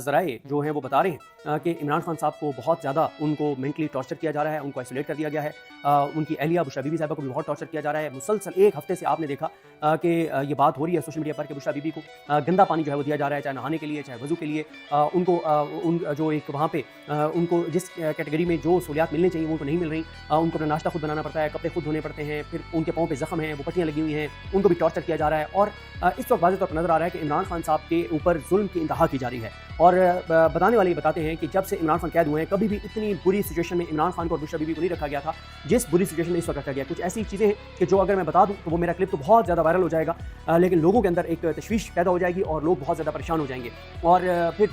ज़राए जो हैं वो बता रहे हैं कि इमरान खान साहब को बहुत ज़्यादा उनको मेंटली टॉर्चर किया जा रहा है, उनको आइसोलेट कर दिया गया है। उनकी अहलिया बुशरा बीबी साहिबा को भी बहुत टॉर्चर किया जा रहा है। मुसलसल एक हफ्ते से आपने देखा कि ये बात हो रही है सोशल मीडिया पर कि बुशरा बीबी को गंदा पानी जो है वो दिया जा रहा है, चाहे नहाने के लिए, चाहे वज़ू के लिए। उनको उन जो एक वहाँ पे उनको जिस कैटेगरी में जो सहूलियात मिलनी चाहिए वो उनको नहीं मिल रही। उनको अपना नाश्ता खुद बनाना पड़ता है, कपड़े खुद धोने पड़ते हैं, फिर उनके पाँव पे ज़ख्म हैं, वो पट्टियाँ लगी हुई हैं, उनको भी टॉर्चर किया जा रहा है। और इस वक्त वाज़ेह तौर पर नज़र आ रहा है कि इमरान खान साहब के ऊपर जुल्म की इंतहा की जा रही है। और बताने वाले बताते हैं कि जब से इमरान खान कैद हुए हैं कभी भी इतनी बुरी सिचुएशन में इमरान खान को और बुशरा बीबी को नहीं रखा गया था जिस बुरी सिचुएशन में इस वक्त रखा गया। कुछ ऐसी चीज़ें हैं कि जो अगर मैं बता दूं तो वो मेरा क्लिप तो बहुत ज़्यादा वायरल हो जाएगा, लेकिन लोगों के अंदर एक तशवीश पैदा हो जाएगी और लोग बहुत ज़्यादा परेशान हो जाएंगे और फिर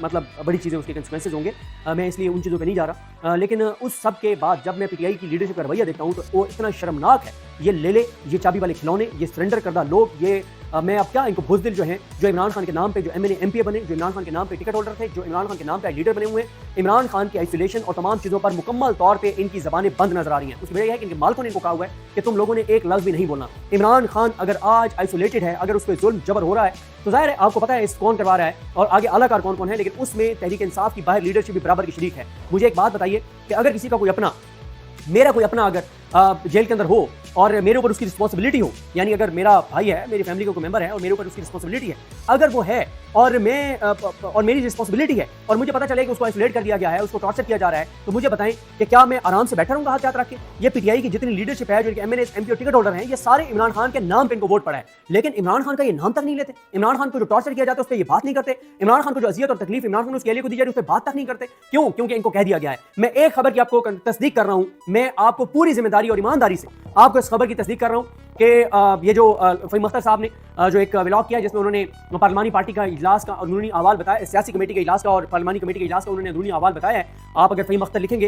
मतलब बड़ी चीज़ें उसके कंसिक्वेंसेज होंगे। मैं इसलिए उन चीज़ों पर नहीं जा रहा, लेकिन उस सब के बाद जब मैं पीटीआई की लीडरशिप का रवैया देखता हूँ तो वो इतना शर्मनाक है। ये ले ये चाबी वाले खिलौने, ये सरेंडर करदा लोग, ये मैं अब क्या इनको बुज़दिल जो हैं, जो इमरान खान के नाम पे जो एमएनए एमपीए बने, जो इमरान खान के नाम पे टिकट होल्डर थे, जो इमरान खान के नाम पे लीडर बने हुए हैं, इमरान खान की आइसोलेशन और तमाम चीज़ों पर मुकम्मल तौर पे इनकी ज़बानें बंद नजर आ रही हैं। उसकी वजह यह है कि इनके मालिकों ने इनको कहा हुआ है कि तुम लोगों ने एक लफ्ज़ भी नहीं बोलना। इमरान खान अगर आज आइसोलेटेड है, अगर उस पर जुल्म जबर हो रहा है तो जाहिर है आपको पता है इस कौन करवा रहा है और आगे आलाकार कौन कौन है, लेकिन उसमें तहरीक इंसाफ की बाहर लीडरशिप भी बराबर की शरीक है। मुझे एक बात बताइए कि अगर किसी का कोई अपना, मेरा कोई अपना अगर जेल के अंदर हो और मेरे ऊपर उसकी रिस्पॉन्सिबिलिटी हो, यानी अगर मेरा भाई है, मेरी फैमिली का कोई मेंबर है और मेरे ऊपर उसकी रिस्पॉन्सिबिलिटी है, अगर वो है और मैं और मेरी रिस्पॉन्सिबिलिटी है और मुझे पता चले कि उसको आइसोलेट कर दिया गया है, उसको टॉर्चर किया जा रहा है, तो मुझे बताएं कि क्या मैं आराम से बैठा रहूंगा हाथ हाथ रख के? ये पीटीआई की जितनी लीडरशिप है, जो एमएनए एमपी टिकट होल्डर हैं, ये सारे इमरान खान के नाम पे इनको वोट पड़ा है, लेकिन इमरान खान का ये नाम तक नहीं लेते। इमरान खान को जो टॉर्चर किया जाता है उस पर ये बात नहीं करते। इमरान खान को जो अजियत और तकलीफ इमरान खान उसके लिए को दी जा रही है उस पर बात तक नहीं करते। क्यों? क्योंकि इनको कह दिया गया है। मैं एक खबर की आपको तस्दीक कर रहा हूं, मैं आपको पूरी जिम्मेदारी और ईमानदारी से आपको इस खबर की तस्दीक कर रहा हूं कि ये जो फ़हीम अख्तर साहब ने जो एक व्लॉग किया जिसमें उन्होंने पार्लिमानी पार्टी का इजलास का अंदरूनी अहवाल बताया, सियासी कमेटी के इजलास का और पार्लिमानी कमेटी के इजलास का उन्होंने अंदरूनी अहवाल बताया है। आप अगर फ़हीम अख्तर लिखेंगे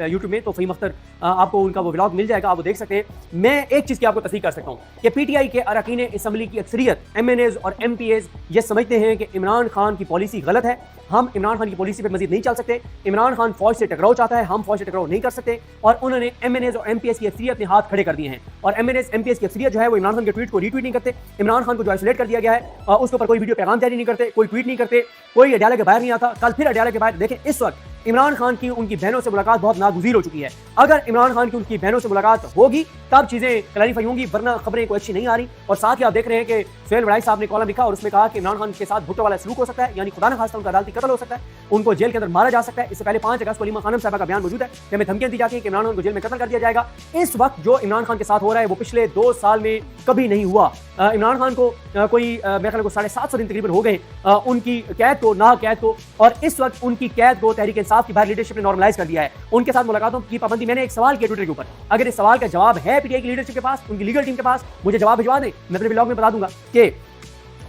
यूट्यूब में तो फ़हीम अख्तर आपको उनका वो व्लॉग मिल जाएगा, आप वो देख सकते हैं। मैं एक चीज़ की आपको तस्दीक कर सकता हूँ कि पीटीआई के अरकान असम्बली की अक्सरियत एमएनएज और एमपीएज ये समझते हैं कि इमरान खान की पॉलिसी गलत है, हम इमरान खान की पॉलिसी पर मजीद नहीं चल सकते। इमरान खान फौज से टकराव चाहता है, हम फौज से टकराव नहीं कर सकते और उन्होंने एमएनएज और एमपीएस की अक्सरियत ने हाथ खड़े कर दिए हैं। और एमएनएस एमपीएस की अक्सरियत जो है वो इमरान खान के ट्वीट को रीट्वीट नहीं करते, इमरान खान को जो आइसोलेट कर दिया गया है उसके ऊपर कोई वीडियो पैगाम जारी नहीं करते, कोई ट्वीट नहीं करते, कोई अड्याला के बाहर नहीं आता। कल फिर अड्याला के बाहर देखें, इस वक्त इमरान खान की उनकी बहनों से मुलाकात बहुत नागुज़ीर हो चुकी है। अगर इमरान खान की उनकी बहनों से मुलाकात होगी तब चीज़ें क्लैरिफाई होंगी, वरना खबरें कोई अच्छी नहीं आ रही। और साथ ही आप देख रहे हैं कि सुहेल वड़ाई साहब ने कॉलम लिखा और उसमें कहा कि इमरान खान के साथ भुट्टो वाला सलूक हो सकता है, यानी खुदा न खास्ता उनका अदालती कत्ल हो सकता है, उनको जेल के अंदर मारा जा सकता है। इससे पहले 5 अगस्त को अलीमा खानम साहब का बयान मौजूद है कि हमें धमकियां दी जाती हैं कि इमरान खान को जेल में कत्ल कर दिया जाएगा। इस वक्त जो इमरान खान के साथ हो रहा है वो पिछले 2 साल में कभी नहीं हुआ। इमरान खान को कोई मेरे ख्याल को 750 दिन तकरीबन हो गए उनकी कैद को, ना कैद को, और इस वक्त उनकी कैद को तहरीक इंसाफ की बाहर लीडरशिप ने नॉर्मलाइज कर दिया है। उनके साथ मुलाकातों की पाबंदी, मैंने एक सवाल किया ट्विटर के ऊपर, अगर इस सवाल का जवाब है पीटीआई की लीडरशिप के पास, उनकी लीगल टीम के पास, मुझे जवाब भिजवा दें, मैं अपने ब्लॉग में बता दूंगा कि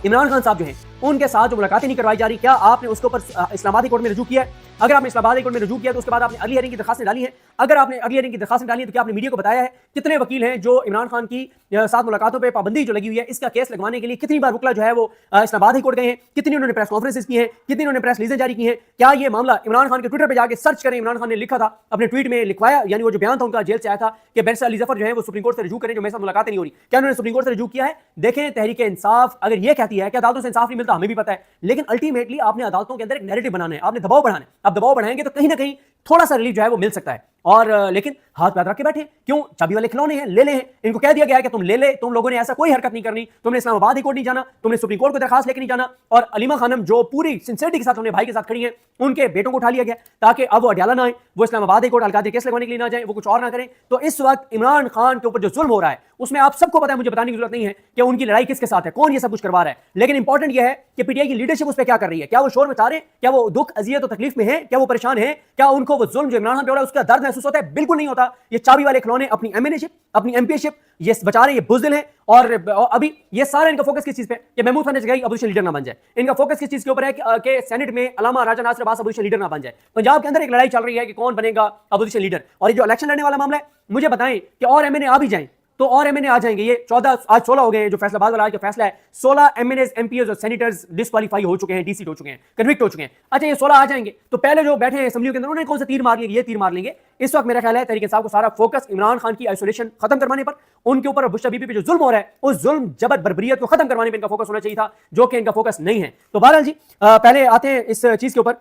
इमरान खान साहब जो हैं उनके साथ जो मुलाकातें नहीं करवाई जा रही, क्या आपने उसके ऊपर इस्लामाबाद कोर्ट में रजू किया है? अगर आपने इस्लामाबाद कोर्ट में रजू किया तो उसके बाद आपने अगली हेयरिंग की दरखास्तें डाली हैं। अगर आपने अगली हेयरिंग की दरखास्तें डाली है तो क्या आपने मीडिया को बताया है कितने वकील हैं जो इमरान खान की साथ मुलाकातों पर पाबंदी जो लगी हुई है इसका केस लगवाने के लिए कितनी बार वकला जो है वो इस्लामाबाद कोर्ट गए हैं, कितनी उन्होंने प्रेस कॉन्फ्रेंसेस की हैं, कितनी उन्होंने प्रेस रिलीजें जारी की हैं? क्या ये मामला इमरान खान के ट्विटर पर जाकर सर्च करें, इमरान खान ने लिखा था अपने ट्वीट में लिखवाया, यानी वो जो बयान था उनका जेल से आया था कि बैरिस्टर अली जफर जो है वो सुप्रीम कोर्ट से रजू करें, जो मेरे साथ मुलाकातें नहीं हो रही, क्या उन्होंने सुप्रीम कोर्ट से रजू किया है? देखें, तहरीक इंसाफ अगर ये कहती है कि अदालतों से इंसाफ नहीं मिलता, हमें भी पता है, लेकिन अल्टीमेटली आपने अदालतों के अंदर एक नैरेटिव बनाना है, आपने दबाव बढ़ाना है। आप दबाव बढ़ाएंगे तो कहीं ना कहीं थोड़ा सा रिलीफ जो है वो मिल सकता है। और लेकिन हाथ पैर रख के बैठे क्यों? चाबी वाले खिलौने हैं, ले हैं। इनको कह दिया गया है कि तुम ले, तुम लोगों ने ऐसा कोई हरकत नहीं करनी, तुमने इस्लामाबाद हाई कोर्ट नहीं जाना, तुमने सुप्रीम कोर्ट को दरखास्त लेकर नहीं जाना। और अलीमा खानम जो पूरी सिंसियरिटी के साथ अपने भाई के साथ खड़ी हैं, उनके बेटों को उठा लिया गया ताकि अब वो अड्याला ना आए, वो Islamabad high court al Qaeda case लगवाने के लिए ना जाए, वो कुछ और ना करें। तो इस वक्त इमरान खान के ऊपर जो जुल्म हो रहा है उसमें आप सबको पता है, मुझे बताने की जरूरत नहीं है कि उनकी लड़ाई किसके साथ है, कौन ये सब कुछ करवा रहा है। लेकिन इंपॉर्टेंट यह है कि पीटीआई की लीडरशिप उस पर क्या कर रही है, क्या वो शोर मचा रहे हैं, क्या वो दुख अजियत और तकलीफ में है, क्या वो परेशान है, क्या उनको वो जुल्म जो इमरान खान पे हो रहा है उसका दर्द महसूस होता है? बिल्कुल नहीं होता। ये चाबी वाले खिलौने अपनी एमएनएशिप, अपनी एमपीशिप ये बचा रहे, ये बुज़दिल हैं। और अभी ये सारा इनका फोकस किस चीज पे कि महमूद खान जगह अपोजिशन लीडर ना बन जाए। इनका फोकस किस चीज के ऊपर है कि सेनेट में अलामा राजा नासिर अब्बास अपोजिशन लीडर ना बन जाए। पंजाब के अंदर एक लड़ाई चल रही है कि कौन बनेगा अपोजिशन लीडर, और ये जो इलेक्शन लड़ने वाला मामला है, मुझे बताएं कि और एमएनए आ भी जाएं, तो और एमएनए आ जाएंगे। ये 14 आज 16 हो गए हैं, जो फैसलाबाद वाला आज का फैसला है, 16 एमएनएस एमपीएस और सेनेटर्स डिस्क्वालीफाई हो चुके हैं, डीसीट हो चुके हैं, कन्विक्ट हो चुके हैं। अच्छा ये 16 आ जाएंगे, तो पहले जो बैठे हैं असेंबली के अंदर उन्होंने कौन सा तीर मार लेंगे? ये तीर मार लेंगे। इस वक्त मेरा ख्याल है तहरीक इंसाफ को सारा फोकस इमरान खान की आइसोलेशन खत्म करवाने पर, उनके ऊपर बुशरा बीबी पे जो जुल्म हो रहा है उस जुल्म जबर बर्बरियत को खत्म करवाने पर इनका फोकस होना चाहिए था, जो कि इनका फोकस नहीं है। तो बहरहाल जी पहले आते हैं इस चीज के ऊपर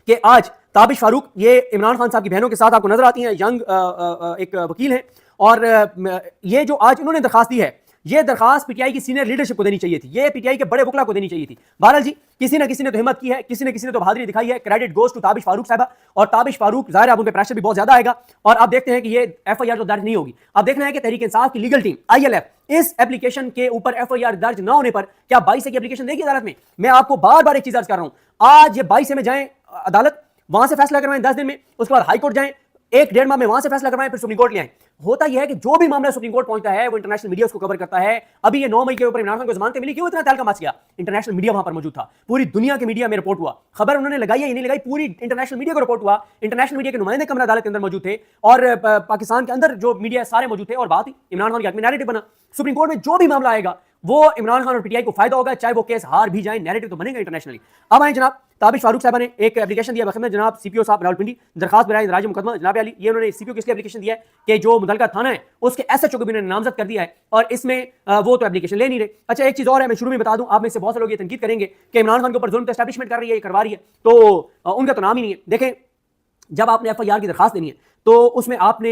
कि आज ताबिश फारूक ये इमरान खान साहब की बहनों के साथ आपको नजर आती हैं, यंग एक वकील हैं, और ये जो आज इन्होंने दरखास्त दी है, ये दरखास्त पीटीआई की सीनियर लीडरशिप को देनी चाहिए थी, ये पीटीआई के बड़े वकला को देनी चाहिए थी। बहरहाल जी किसी ना किसी ने तो हिम्मत की है, किसी ने तो बहादुरी दिखाई है, credit goes to Tabish Farooq साहबा। और ताबिश फारूक जाहिर है अब उन पर प्रेशर भी बहुत ज्यादा आएगा, और आप देखते हैं कि ये एफआईआर तो दर्ज नहीं होगी। अब देखना है कि तहरीक इंसाफ की लीगल टीम आईएलएफ इस एप्लीकेशन के ऊपर एफआईआर दर्ज ना होने पर क्या 22 की एप्लीकेशन देगी अदालत में। मैं आपको बार बार एक चीज अर्ज कर रहा हूं, आज ये 22 में जाएं अदालत, वहां से फैसला करवाएं 10 दिन में, उसके बाद हाई कोर्ट जाएं, 1-1.5 माह में वहां से फैसला करवाएं, फिर सुप्रीम कोर्ट ले आए। होता यह है कि जो भी मामला सुप्रीम कोर्ट पहुंचता है वो इंटरनेशनल मीडिया उसको कवर करता है। अभी ये 9 मई के ऊपर इमरान खान को जमानत मिली, क्यों इतना तहलका मच गया? इंटरनेशनल मीडिया वहां पर मौजूद था, पूरी दुनिया के मीडिया में रिपोर्ट हुआ, खबर उन्होंने लगाई है नहीं लगाई, पूरी इंटरनेशनल मीडिया को रिपोर्ट हुआ, इंटरनेशनल मीडिया के नुमाइंदे कमरा अदालत के अंदर मौजूद थे, और पाकिस्तान के अंदर जो मीडिया सारे मौजूद थे, और बात ही इमरान खान के हक में नैरेटिव बना। सुप्रीम कोर्ट में जो भी मामला आएगा वो इमरान खान और पीटीआई को फायदा होगा, चाहे वो केस हार भी जाए, नैरेटिव तो बनेगा इंटरनेशनली। अब आए जनाब ताबिश फारूक साहब ने एक एप्लीकेशन दिया, बखिदमत जनाब सीपीओ साहब रावलपिंडी, दरखास्त बराए इंदराज मुकदमा जनाब अली। ये उन्होंने सीपीओ किसकी एप्लीकेशन दिया है कि जो मुतल्लिका थाना है उसके एसएचओ को भी उन्होंने नामजद कर दिया है, और इसमें वो तो एप्लीकेशन ले नहीं रहे। अच्छा एक चीज और है, मैं शुरू में बता दूं, आप में से बहुत से लोग ये तनकीद करेंगे कि इमरान खान के ऊपर जुल्म तो एस्टैब्लिशमेंट कर रही है, ये करवा रही है, तो उनका तो नाम ही नहीं है। देखें जब आपने एफआईआर की दरखास्त देनी है तो उसमें आपने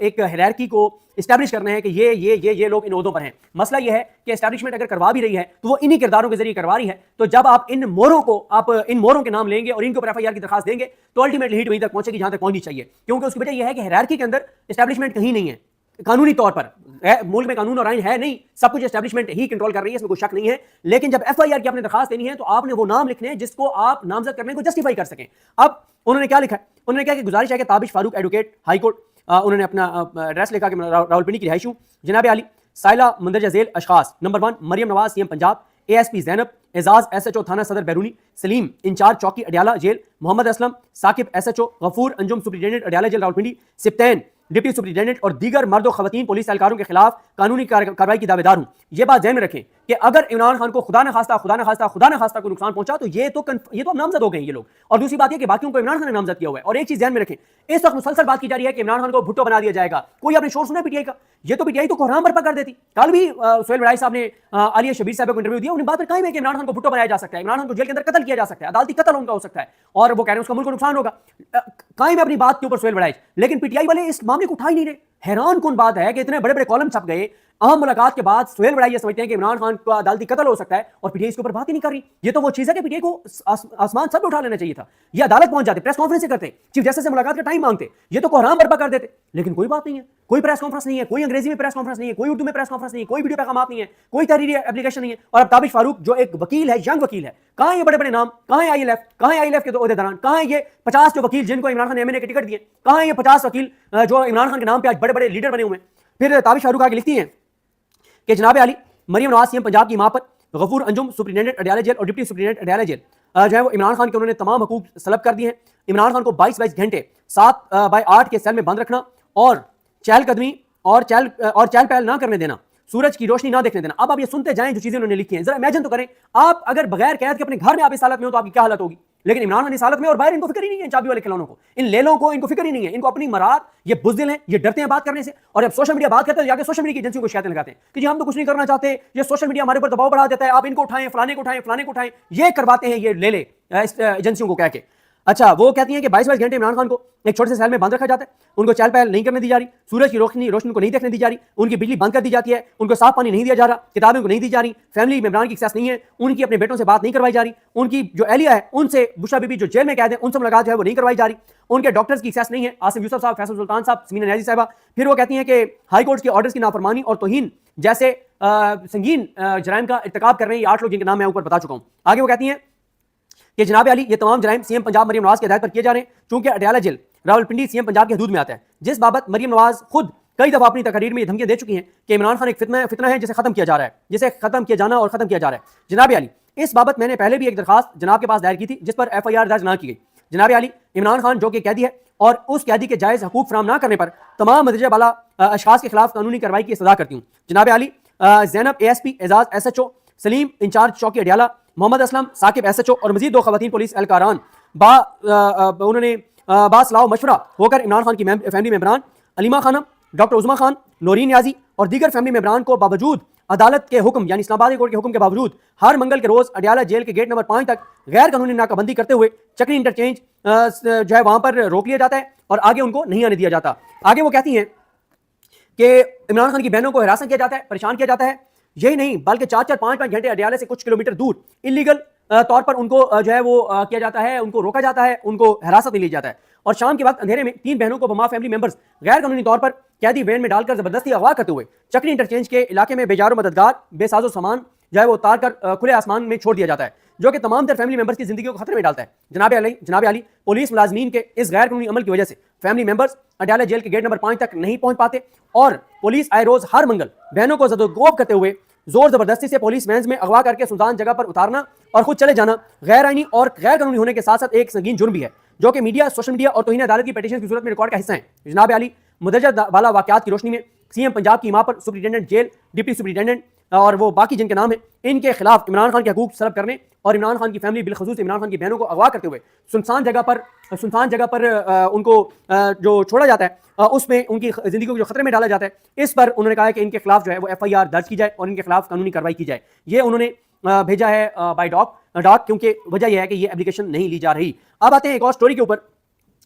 एक हायरार्की को इस्टेब्लिश करना है कि ये लोग इन ओहदों पर हैं। मसला ये है कि एस्टैब्लिशमेंट अगर करवा भी रही है तो वो इन्हीं किरदारों के जरिए करवा रही है, तो जब आप इन मोरों के नाम लेंगे और इनके ऊपर एफआईआर की दरखास्त देंगे तो अल्टीमेटली हिट वहीं तक पहुंचेगी जहां तक पहुंचनी चाहिए, क्योंकि उसकी वजह यह है कि हायरार्की के अंदर एस्टैब्लिशमेंट कहीं नहीं है। कानूनी तौर पर मुल्क में कानून और आइन है नहीं, सब कुछ एस्टैब्लिशमेंट ही कंट्रोल कर रही है, इसमें कोई शक नहीं है। लेकिन जब एफआईआर की आपने दरखास्त देनी है तो आपने वो नाम लिखने हैं जिसको आप नामजद करने को जस्टिफाई कर सकें। अब उन्होंने क्या लिखा है? उन्होंने कहा कि गुजारिश है कि Tabish Farooq advocate high court, उन्होंने अपना एड्रेस लिखा कि रावलपिंडी की रिहायशी हूं, जनाब आली साइला मंदरजा झेल अशखास, number 1 Maryam Nawaz CM Punjab, ASP Zainab, Ejaz SHO थाना सदर बैरूनी, सलीम इंचार्ज चौकी Adiala jail, Mohammad Aslam Saqib SHO, Ghafoor Anjum superintendent Adiala jail Rawalpindi, Sibtain deputy superintendent और दीगर मर्द और खवातीन पुलिस एहलकारों के खिलाफ कानूनी कार्रवाई की दावेदार हूं। यह बात ध्यान में रखें कि अगर इमरान खान को खुदा न खास्ता को नुकसान पहुंचा तो ये तो अब नामजद हो गए ये लोग। और दूसरी बात यह कि बाकियों को इमरान खान ने नामजद किया हुआ है। और एक चीज ध्यान में रखें, इस वक्त मुसलसल बात की जा रही है कि इमरान खान को भुट्टो बना दिया जाएगा। कोई आपने शोर सुना पीटीआई का? ये तो पीटीआई तो कोहराम बर्पा कर देती। कल भी सोहेल वड़ाई साहब ने आलिया शबीर साहब को इंटरव्यू दिया, उन्हें बात पर कही है कि इमरान खान को भुट्टो बनाया जा सकता है, इमरान खान को जेल के अंदर कत्ल किया जा सकता है, अदालती कत्ल उनका हो सकता है, और वो कह रहे हैं उसका मुल्क को नुकसान होगा। कायम है अपनी बात के ऊपर सोहेल वड़ाई, लेकिन पीटीआई वाले इस मामले को उठा ही नहीं रहे। हैरान कौन बात है कि इतने बड़े बड़े कॉलम छप गए, अहम मुलाकात के बाद सोहेल वड़ाई ये समझते हैं कि इमरान खान का अदालती कत्ल हो सकता है और पीटीआई इसके ऊपर बात ही नहीं कर रही। ये तो वो चीज है कि पीटीआई को आसमान सब उठा लेना चाहिए था। ये अदालत पहुंच जाते, प्रेस कॉन्फ्रेंस करते, चीफ जस्टिस से मुलाकात का टाइम मांगते, ये तो कोहराम बर्पा कर देते। लेकिन कोई बात नहीं है, कोई प्रेस कॉन्फ्रेंस नहीं है, कोई अंग्रेजी में प्रेस कॉन्फ्रेंस नहीं है, कोई उर्दू में प्रेस कॉन्फ्रेंस नहीं है, कोई वीडियो पैगाम नहीं है, कोई तहरीरी एप्लीकेशन नहीं है। और अब ताबिश फारूक जो एक वकील है, यंग वकील है, कहां ये बड़े बड़े नाम, कहां है आईएलएफ के ओहदेदारान, कहां है ये 50 जो वकील जिनको इमरान खान ने एमएनए के टिकट दिए, कहां है ये 50 वकील जो इमरान खान के नाम पे आज बड़े बड़े लीडर बने हुए हैं। फिर ताबिश फारूक आगे लिखती हैं कि जनाब आली मरियम नवाज सीएम पंजाब की मां पर गफूर अंजुम सुप्रिटेंडेंट अडियाला जेल और डिप्टी सुप्रिटेंडेंट अडियाला जेल जो है वो इमरान खान के उन्होंने तमाम हकूक सलब कर दिए हैं। इमरान खान को 22 घंटे 7/8 के सेल में बंद रखना और चहलकदमी और चहल पहल ना करने देना, सूरज की रोशनी ना देखने देना। अब आप ये सुनते जाएं जो चीजें उन्होंने लिखी हैं, जरा इमेजिन तो करें, आप अगर बगैर कैद के अपने घर में आप इस हालत में हो तो आपकी क्या हालत होगी। लेकिन इमरान खान इस हालत में, और बाहर इनको फिक्र ही नहीं है, चाबी वाले खिलौनों को, इन लेलों को इनको फिक्र ही नहीं है, इनको अपनी मराद, ये बुज़दिल हैं, ये डरते हैं बात करने से। और जब सोशल मीडिया बात करते हैं जाके सोशल मीडिया की एजेंसियों को शिकायतें लगाते हैं कि जी हम तो कुछ नहीं करना चाहते, ये सोशल मीडिया हमारे ऊपर दबाव बढ़ा देता है, आप इनको उठाएं, फलाने को उठाएं, ये करवाते हैं ये ले एजेंसियों को कह के। अच्छा वो कहती हैं कि 22 घंटे इमरान खान को एक छोटे से सेल में बंद रखा जाता है, उनको चहल पहल नहीं करने दी जा रही, सूरज की रोशनी को नहीं देखने दी जा रही, उनकी बिजली बंद कर दी जाती है, उनको साफ पानी नहीं दिया जा रहा, किताबें को नहीं दी जा रही, फैमिली मेंबरान की एक्सेस नहीं है, उनकी अपने बेटों से बात नहीं करवाई जा रही, उनकी जो एहलिया है उनसे बुशरा बीबी जो जेल में कैद है उनसे मुलाकात जो है वो नहीं करवाई जा रही, उनके डॉक्टर्स की एक्सेस नहीं है, आसिफ यूसुफ साहब, फैसल सुल्तान साहब, समीना न्याजी साहबा। फिर वो कहती हैं कि हाई कोर्ट के ऑर्डर्स की नाफरमानी और तौहीन जैसे संगीन जराइम का इर्तिकाब कर रहे हैं ये 8 लोग जिनके नाम मैं ऊपर बता चुका हूं। आगे वो कहती हैं कि जनाब अली ये तमाम जराइम सीएम पंजाब मरियम नवाज की हिदायत पर किए जा रहे हैं, चूंकि अडियाला जेल रावलपिंडी सीएम पंजाब की हदूद में आता है, जिस बाबत मरियम नवाज खुद कई दफा अपनी तकरीर में ये धमकियां दे चुकी हैं कि इमरान खान एक फितना है जिसे खत्म किया जा रहा है, जिसे खत्म किया जाना और खत्म किया जा रहा है। जनाब अली इस बाबत मैंने पहले भी एक दरखास्त जनाब के पास दायर की थी जिस पर एफआईआर दर्ज ना की गई। जनाब अली इमरान खान जो कि कैदी है और उस कैदी के जायज़ हकूक फराम ना करने पर तमाम मदरजा वाला अशखास के खिलाफ कानूनी कार्रवाई की सजा करती हूँ। जनाब आली Zainab ASP, Ejaz SHO, Saleem incharge चौकी अडियाला, मोहम्मद असलम साकिब SHO और मजीद 2 खवातीन पुलिस एहलकारान उन्होंने बासलाव मशवरा होकर इमरान खान की फैमिली मेम्बरान अलीमा खानम, डॉक्टर उज़मा खान, नौरीन याजी और दीगर फैमिली मेम्बरान को बावजूद अदालत के हुक्म यानी इस्लामाबाद कोर्ट के हुक्म के बावजूद हर मंगल के रोज अडियाला जेल के गेट नंबर 5 तक गैर कानूनी नाकाबंदी करते हुए चक्री इंटरचेंज जो है वहां पर रोक लिया जाता है और आगे उनको नहीं आने दिया जाता। आगे वो कहती हैं कि इमरान खान की बहनों को हिरासत किया जाता है, परेशान किया जाता है। यही नहीं बल्कि 4-4, 5-5 घंटे अडियाला से कुछ किलोमीटर दूर इलीगल तौर पर उनको जो है वो किया जाता है, उनको रोका जाता है, उनको हिरासत में लिया जाता है। और शाम के वक्त अंधेरे में 3 बहनों को बमा फैमिली मेंबर्स गैर कानूनी तौर पर कैदी वैन में डालकर जबरदस्ती अगवा करते हुए चक्री इंटरचेंज के इलाके में बेजारो मददगार बेसाजो सामान जो है वो उतार कर खुले आसमान में छोड़ दिया जाता है, जो कि तमाम तर फैमिली मेंबर्स की जिंदगी को खतरे में डालता है। जनाब आली पुलिस मुलाजमीन के इस गैर कानूनी अमल की वजह से फैमिली मेंबर्स अडियाला जेल के गेट नंबर 5 तक नहीं पहुंच पाते और पुलिस आए रोज हर मंगल बहनों को जदोगोब करते हुए जोर जबरदस्ती से पुलिस वैन में अगवा करके सुनसान जगह पर उतारना और खुद चले जाना गैर आईनी और गैर कानूनी होने के साथ साथ एक संगीन जुर्म भी है, जो कि मीडिया, सोशल मीडिया और तौहीन अदालत की पिटीशन की सूरत में रिकॉर्ड का हिस्सा है। जनाब आली मुदर्रजा वाला वाकयात की रोशनी में सीएम पंजाब की मां पर सुप्रिटेंडेंट जेल, डिप्टी सुप्रिटेंडेंट और वो बाकी जिनके नाम है, इनके खिलाफ इमरान खान के हकूक सलब करने और इमरान खान की फैमिली बिलखसूस इमरान खान की बहनों को अगवा करते हुए सुनसान जगह पर उनको जो छोड़ा जाता है उसमें उनकी जिंदगी को जो खतरे में डाला जाता है, इस पर उन्होंने कहा है कि इनके खिलाफ जो है वो FIR दर्ज की जाए और इनके खिलाफ कानूनी कार्रवाई की जाए। ये उन्होंने भेजा है बाय डॉक, क्योंकि वजह यह है कि ये एप्लीकेशन नहीं ली जा रही। अब आते हैं एक और स्टोरी के ऊपर।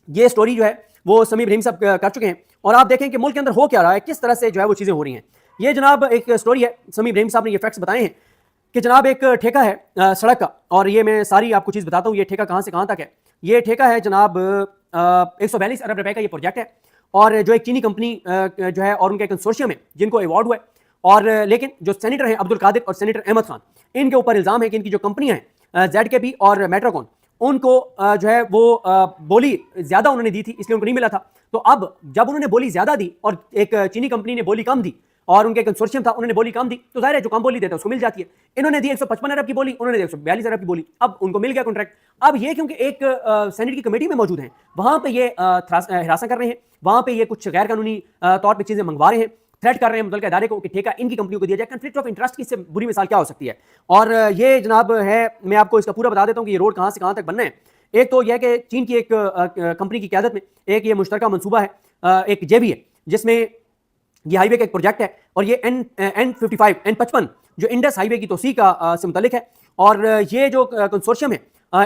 ये स्टोरी जो है वो समी इब्राहिम साहब कर चुके हैं और आप देखें कि मुल्क के अंदर हो क्या रहा है, किस तरह से जो है वो चीज़ें हो रही हैं। ये जनाब एक स्टोरी है, समी इब्राहिम साहब ने ये फैक्ट्स बताए हैं कि जनाब एक ठेका है सड़क का, और ये मैं सारी आपको चीज़ बताता हूँ ये ठेका कहाँ से कहाँ तक है। ये ठेका है जनाब 142 अरब रुपए का ये प्रोजेक्ट है और जो एक चीनी कंपनी जो है और उनका कंसोर्शियम है जिनको अवार्ड हुआ है, और लेकिन जो सेनेटर हैं अब्दुल कादिर और सेनेटर अहमद खान, इनके ऊपर इल्ज़ाम है कि इनकी जो कंपनियां हैं ZKB और मेट्रोकॉन, उनको जो है वो बोली ज़्यादा उन्होंने दी थी इसलिए उनको नहीं मिला था। तो अब जब उन्होंने बोली ज़्यादा दी और एक चीनी कंपनी ने बोली कम दी और उनके कंसोर्शियम था उन्होंने बोली कम दी, तो जाहिर है जो कम बोली देता है उसको मिल जाती है। इन्होंने दी 155 अरब की बोली, उन्होंने दी 142 अरब की बोली, अब उनको मिल गया कॉन्ट्रैक्ट। अब ये क्योंकि एक सेनेट की कमेटी में मौजूद हैं, वहां पे ये हिरासत कर रहे हैं, वहां पे ये कुछ गैर कानूनी तौर पर चीज़ें मंगवा रहे हैं, थ्रेट कर रहे हैं मुतल्लिका इदारे को कि ठेका इनकी कंपनियों को दिया जाए। कॉन्फ्लिक्ट ऑफ इंटरेस्ट की इससे बुरी मिसाल क्या हो सकती है। और ये जनाब है, मैं आपको इसका पूरा बता देता हूँ कि ये रोड कहाँ से कहाँ तक बनना है। एक तो यह है कि चीन की एक कंपनी की क़यादत में एक ये मुश्तरका मनसूबा है, एक JB है, जिसमें ये हाईवे का एक प्रोजेक्ट है और ये N55 जो इंडस हाईवे की तोसी का से मुतल्लिक है। और ये जो कंसोर्शियम है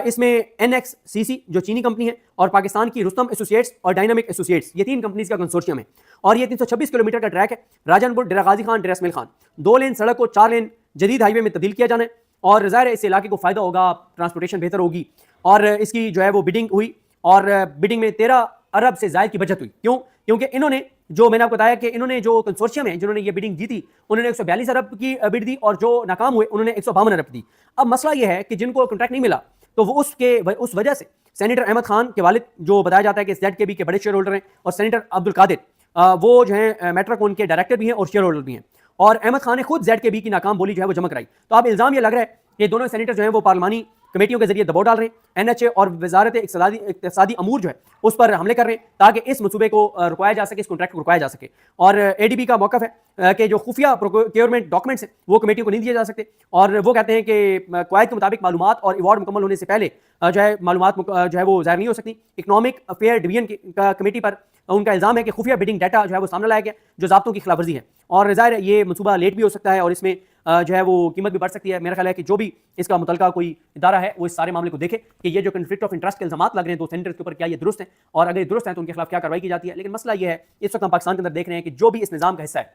इसमें NXCC जो चीनी कंपनी है और पाकिस्तान की रुस्तम एसोसिएट्स और डायनामिक एसोसिएट्स, ये 3 कंपनीज का कंसोर्शियम है। और ये 326 किलोमीटर का ट्रैक है, राजनपुर, डेरा गाजी खान, डेरा इसमाइल खान, 2 लेन सड़क को 4 लेन जदीद हाईवे में तब्दील किया जाना है। और ज़ाहिर है इस इलाके को फ़ायदा होगा, ट्रांसपोर्टेशन बेहतर होगी। और इसकी जो है वो बिडिंग हुई और बिडिंग में 13 अरब से ज़ायद की बचत हुई। क्यों? क्योंकि इन्होंने जो मैंने आपको बताया कि इन्होंने जो कंसोर्शियम है जिन्होंने ये बिडिंग जीती उन्होंने 142 अरब की बिड दी और जो नाकाम हुए उन्होंने 152 अरब दी। अब मसला ये है कि जिनको कॉन्ट्रैक्ट नहीं मिला तो वो उस वजह से सेनेटर अहमद खान के वालिद जो बताया जाता है कि ZKB के बड़े शेयर होल्डर हैं और सेनेटर अब्दुल कादिर वो जो है मेट्रोकॉन के डायरेक्टर भी हैं और शेयर होल्डर भी हैं, और अहमद खान ने खुद ZKB की नाकाम बोली जो है वो जमा कराई। तो अब इल्ज़ाम ये लग रहा है कि दोनों सेनेटर जो हैं वो पार्लिमानी कमेटियों के जरिए दबाव डाल रहे हैं, NHA और वजारत इक्तिसादी अमूर जो है उस पर हमले कर रहे हैं ताकि इस मनसूबे को रुकवाया जा सके, इस कॉन्ट्रैक्ट को रुकवाया जा सके। और ADB का मौक़िफ़ है कि जो खुफिया प्रोक्योरमेंट डॉक्यूमेंट्स हैं वो कमेटियों को नहीं दिए जा सकते, और वो कहते हैं कि क़वायद के मुताबिक मालूमात और अवार्ड मुकम्मल होने से पहले जो है मालूमात जो है वो ज़ाहिर नहीं हो सकती। इकनॉमिक अफेयर डिवीजन का कमेटी पर उनका इल्ज़ाम है कि खुफिया बिडिंग डाटा जो है वो सामने लाया गया जो ज़ाब्तों की खिलाफवर्जी है, और ज़ाहिर है ये मनसूबा लेट भी हो सकता है और इसमें जो है वो कीमत भी बढ़ सकती है। मेरा ख्याल है कि जो भी इसका मुतल्लिका कोई इदारा है वो इस सारे मामले को देखे कि ये जो कॉन्फ्लिक्ट ऑफ इंटरेस्ट के इल्ज़ामात लग रहे हैं 2 सेनेटर्स के ऊपर, क्या ये दुरुस्त है, और अगर ये दुरुस्त है तो उनके खिलाफ क्या कार्रवाई की जाती है। लेकिन मसला ये है इस वक्त हम पाकिस्तान के अंदर देख रहे हैं कि जो भी इस निज़ाम का हिस्सा है,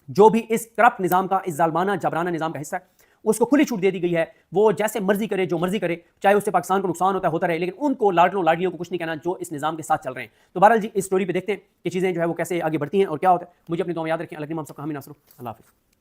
जो भी इस करप्ट निज़ाम का, इस जालमाना जबराना निज़ाम का हिस्सा है, उसको खुली छूट दे दी गई है, वो जैसे मर्जी करे, जो मर्जी करे, चाहे उससे पाकिस्तान को नुकसान होता रहे, लेकिन उनको लाडलों लाडलियों को कुछ नहीं कहना जो इस निज़ाम के साथ चल रहे हैं। तो बहरहाल जी इस स्टोरी पे देखते हैं कि चीज़ें जो है वो कैसे आगे बढ़ती हैं और क्या होता है। मुझे अपनी दुआ में याद रखें। अल्लाह हम सबका हामी नासर। अल्लाह हाफ़िज़।